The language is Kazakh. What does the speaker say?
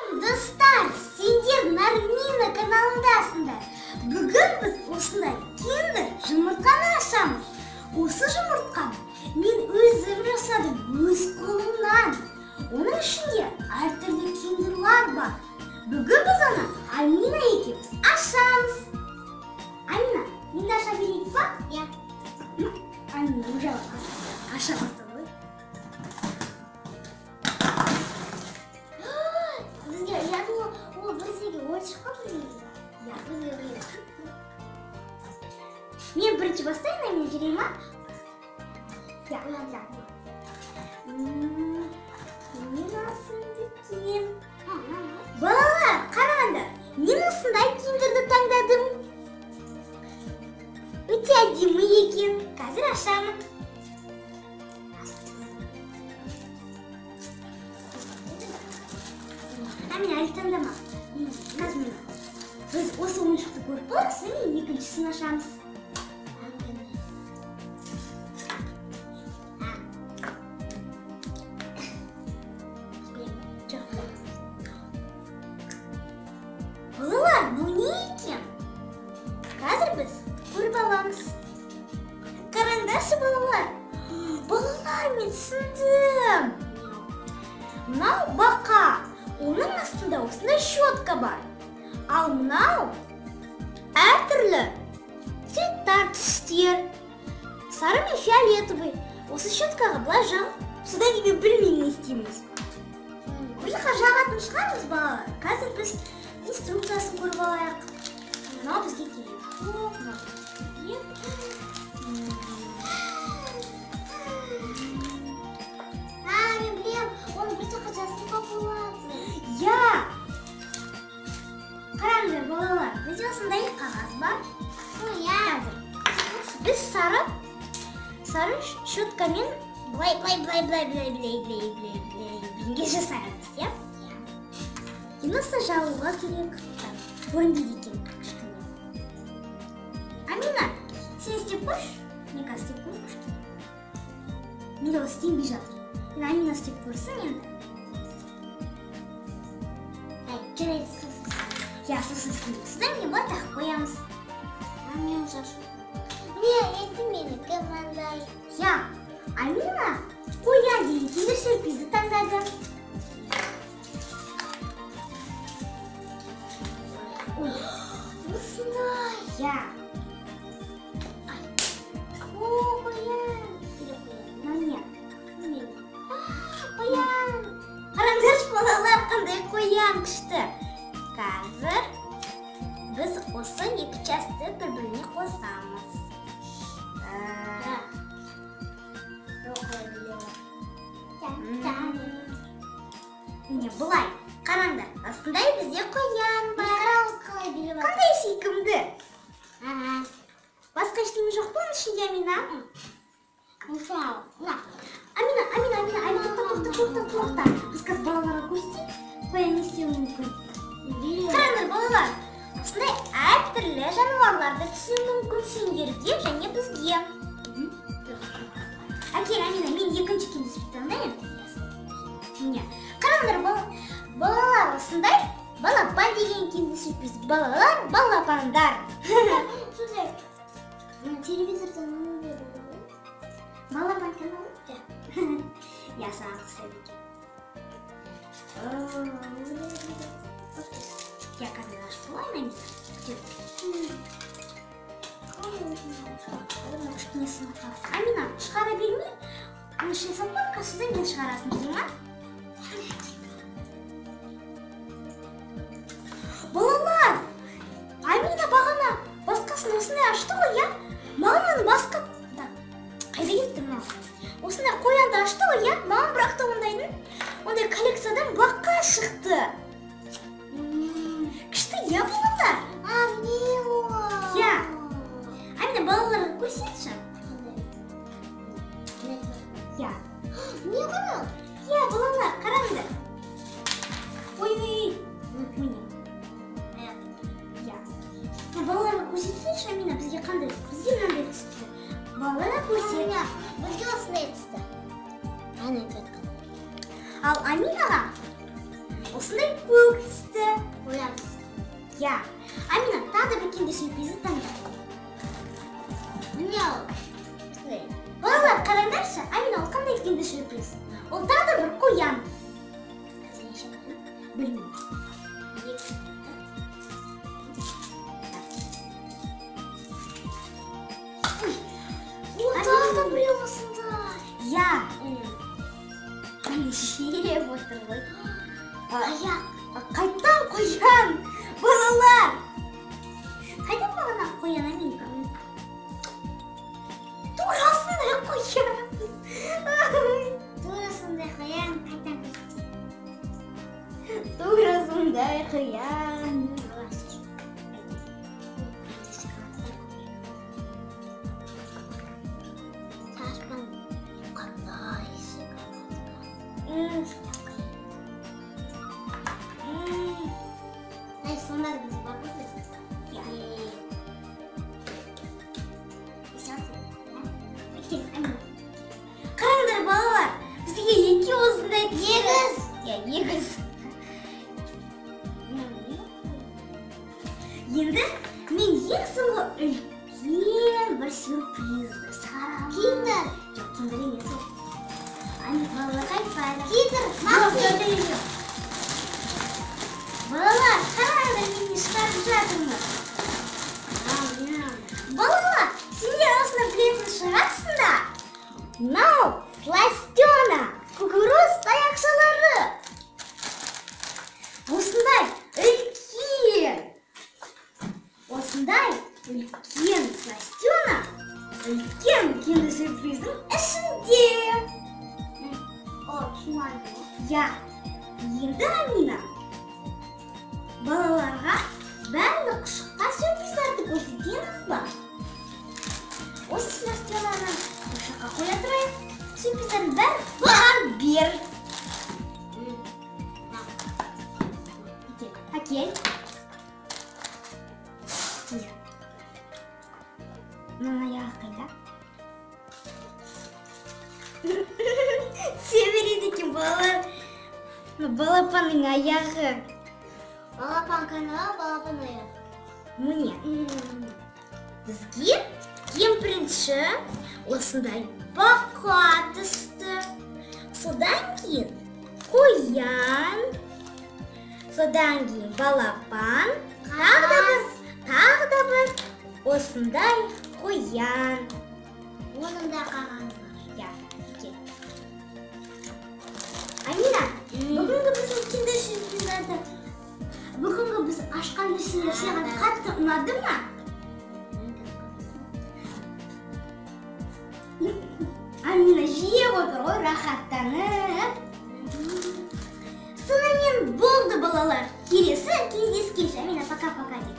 Достар, сендер Нармина каналындасыңдар. Бүгін біз осындай киндер жұмыртқаны ашамыз. Осы жұмыртқаны мен өзім жасадым, өз қолымнан. Оның ішінде әртүрлі киндерлар бар. Бүгін біз оны Амина екеуміз ашамыз. Амина, мен де аша берейік па? Я. Амина уже аша бастады. Я думала, ол біздегі ойыншыққа білмейді. Я бұзылып. Мен бірінші бастайын, Амина жүрейін ма? Я. Балалар, қараңдар, мен осындай киндерді таңдадым. Өте әдемі екен. Қазір ашамын. Амина, әлі таңдама. Қазір біз осы ойыншықты көріп боларық, содан екіншісін ашамыз. Балалар, бұл не екен? Қазір біз көріп аламыз. Қараңдаршы, балалар. Балалар, мен түсіндім. Мынау бақа. Оның астында осындай щетка бар. Ал мынау әртүрлі цветтар, түстер. Сары мен фиолетовый. Осы щеткаға былай жағып, содан кейін білмеймін не істейміз. Бұл жаққа жағатын шығармыз, балалар. Қазір біз инструкциясын көріп алайық. Мынау бізге керек. Мен білем, оны бір жаққа жазуға болады. Я! Қараңдар, балалар, бізде осындай қағаз бар. Қазір біз сары щеткамен былай жасаймыз, я? Киносы жағуға керек. Көрінбейді екен кішкене. Амина, сен істеп көрші? Мен қазір істеп көрші. Мен ол істенбей жатыр. Амина істеп көрсін енді. Жарайды. Я сосын істеймін. Содан мен былай тағып қоямыз. Мен шашу. Енді менікі маңдай. Я, Амина қоя деген киндер сюрпризді таңдады. Осындай. Я. Қоян. Міне. Қоян. Қараңдаршы, балалар, қандай қоян күшті. Қазір біз осы екі часті бір-біріне қосамыз. Міне бұлай. Қараңдар, астында бізде қоян бар. Қандай сүйкімді? Басқа ештеңе жоқ па оның ішінде, Амина? Амина, тоқта. Біз қазір балаларға көрсетейік. Қоян не істеуі мүмкін? Қараңдар, балалар, осындай әртүрлі жануарларды түсіну мүмкін сендерге және бізге. Әкел, Амина, мен екінші киндер сюрприз таңдайын. Міне, қараңдар, балалар, осындай балапан деген киндер сюрприз. Балалар, балапандар. Телевизордан оны берді. Балапан каналы? Я саған қысайды екен. Я қазір ашып болайын, Амина, шығара бермей, оның ішіне салпақ қасыдан мен шығарасын дейін ма? Балалар, Амина бағана басқасын осындай ашты ғой, я? Маған оны басқа... Қайда кетті мынау? Осындай қоянды ашты ғой, я? Маған бірақ та ондай коллекциядан бақа шықты. Күшті, я, балалар? Я. Амина, балаларға көрсетші. Я. Не қанал? Я, балалар, қараңдар. Ой. Міне. Я. Балаларға көрсетші, Амина, бізге қандай? Бізге мынандай түсті. Балаларға көрсет. Бізге осындай түсті. Ал Аминаға осындай көк түсті. Қоямыз. Я. Амина, тағы да бір киндер сюрпризді таңда. Міне ол. Балалар, қараңдаршы, Амина, ол қандай киндер сюрприз? Ол тағы да бір қоян. Білмеймін. Тағы да біреу осындай. Я. Жеп отыр ғой. Аяқ. Қайттан қоян, балалар. Қайдан маған қоян, Аминка? Турасындай қоян. Турасындай қоян, қайдан Турасындай қоян. Шашпан қандай Ай, сонда біз бар Қараңдар, балалар, бізге екі осындай Егіз. Егіз. Енді мен ең соңғы үлкен бір сюрпризді шығарамын. Киндер. Жоқ, киндер емес ол. Балаларға айтпайды. Киндер. Балалар, қараңдар, мен не шығарып жатырмын. Балалар, сендер осыны білетін шығарсыңдар. Мынау сластена, кукуруз таяқшалары. Осындай үлкен сластена, үлкен киндер сюрприздің ішінде. О, шумайды. Я. Енді Амина, балаларға барлық шыққан сюрприздарды көрсетеміз ба? Осы сластенаны ошаққа қоя тұрайық. Сюрприздардың бәрі бар бер. Әкел. Мына аяғы қайда? Себереді екен балалар. Балапанның аяғы. Балапан канал, балапан аяқ. Міне. Бізге ең бірінші осындай бақа түсті. Содан кейін қоян. Содан кейін балапан. Тағы да бір осындай қоян. Оның да қаған бар. Я, кел. Амина, бүгінгі біздің киндер сюрприздарды, бүгінгі біз ашқан нәрселер саған қатты ұнады ма? Амина жеп отыр ғой, рахаттанып. Сонымен болды балалар. Келесі кездескенше. Амина, пока-пока деп.